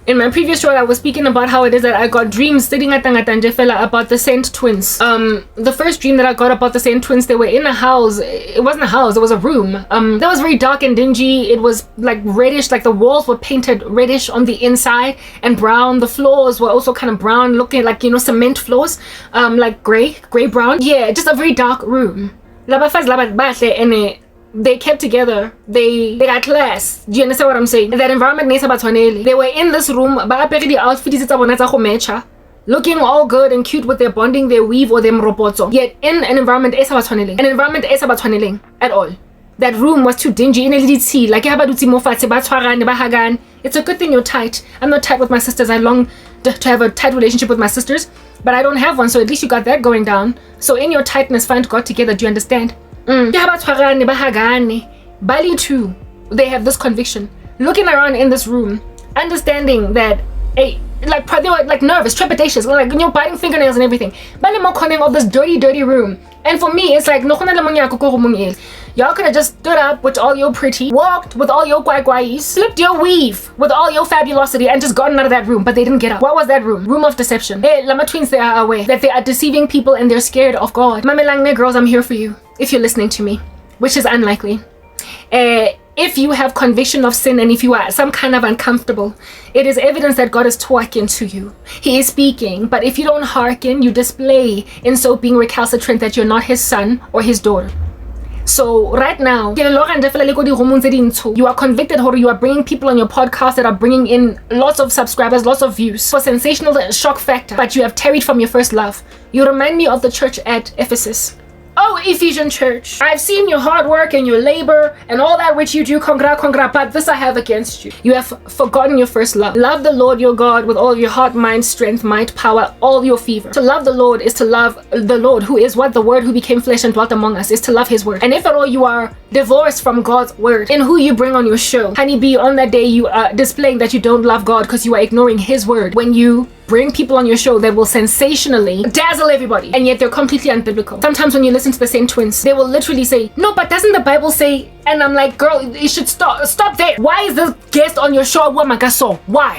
In my previous show, I was speaking about how it is that I got dreams sitting at Tangatanje about the Saint twins. The first dream that I got about the Saint twins, they were in a house. It wasn't a house, it was a room. That was very dark and dingy. It was like reddish, like the walls were painted reddish on the inside and brown. The floors were also kind of brown, looking like, you know, cement floors, like gray brown. Yeah, just a very dark room. They kept together. They got class. Do you understand what I'm saying? That environment, they were in this room, looking all good and cute with their bonding, their weave or their mropoto. Yet in an environment at all. That room was too dingy. It's a good thing you're tight. I'm not tight with my sisters. I long to have a tight relationship with my sisters, but I don't have one, so at least you got that going down. So in your tightness, find God together. Do you understand? Bali too, they have this conviction. Looking around in this room, understanding that they were like nervous, trepidatious, like, you know, biting fingernails and everything. Bali mo cunning of this dirty room. And for me, it's like y'all could have just stood up with all your pretty, walked with all your guai, slipped your weave with all your fabulosity and just gotten out of that room, but they didn't get up. What was that room? Room of deception. Hey, Lama twins, they are aware that they are deceiving people and they're scared of God. Mamelangne girls, I'm here for you. If you're listening to me, which is unlikely. If you have conviction of sin and if you are some kind of uncomfortable, it is evidence that God is talking to you. He is speaking, but if you don't hearken, you display in so being recalcitrant that you're not his son or his daughter. So right now, you are convicted, or you are bringing people on your podcast that are bringing in lots of subscribers, lots of views for sensational shock factor, but you have tarried from your first love. You remind me of the church at Ephesus. Oh, Ephesian church, I've seen your hard work and your labor and all that which you do, congra, but this I have against you. You have forgotten your first love. Love the Lord your God with all your heart, mind, strength, might, power, all your fever. To love the Lord is to love the Lord, who is what? The word who became flesh and dwelt among us, is to love his word. And if at all you are divorced from God's word in who you bring on your show, honeybee, on that day you are displaying that you don't love God because you are ignoring his word when you bring people on your show that will sensationally dazzle everybody, and yet they're completely unbiblical. Sometimes when you listen to the same twins, they will literally say, no, but doesn't the Bible say? And I'm like, girl, you should stop there. Why is this guest on your show a woman? Why?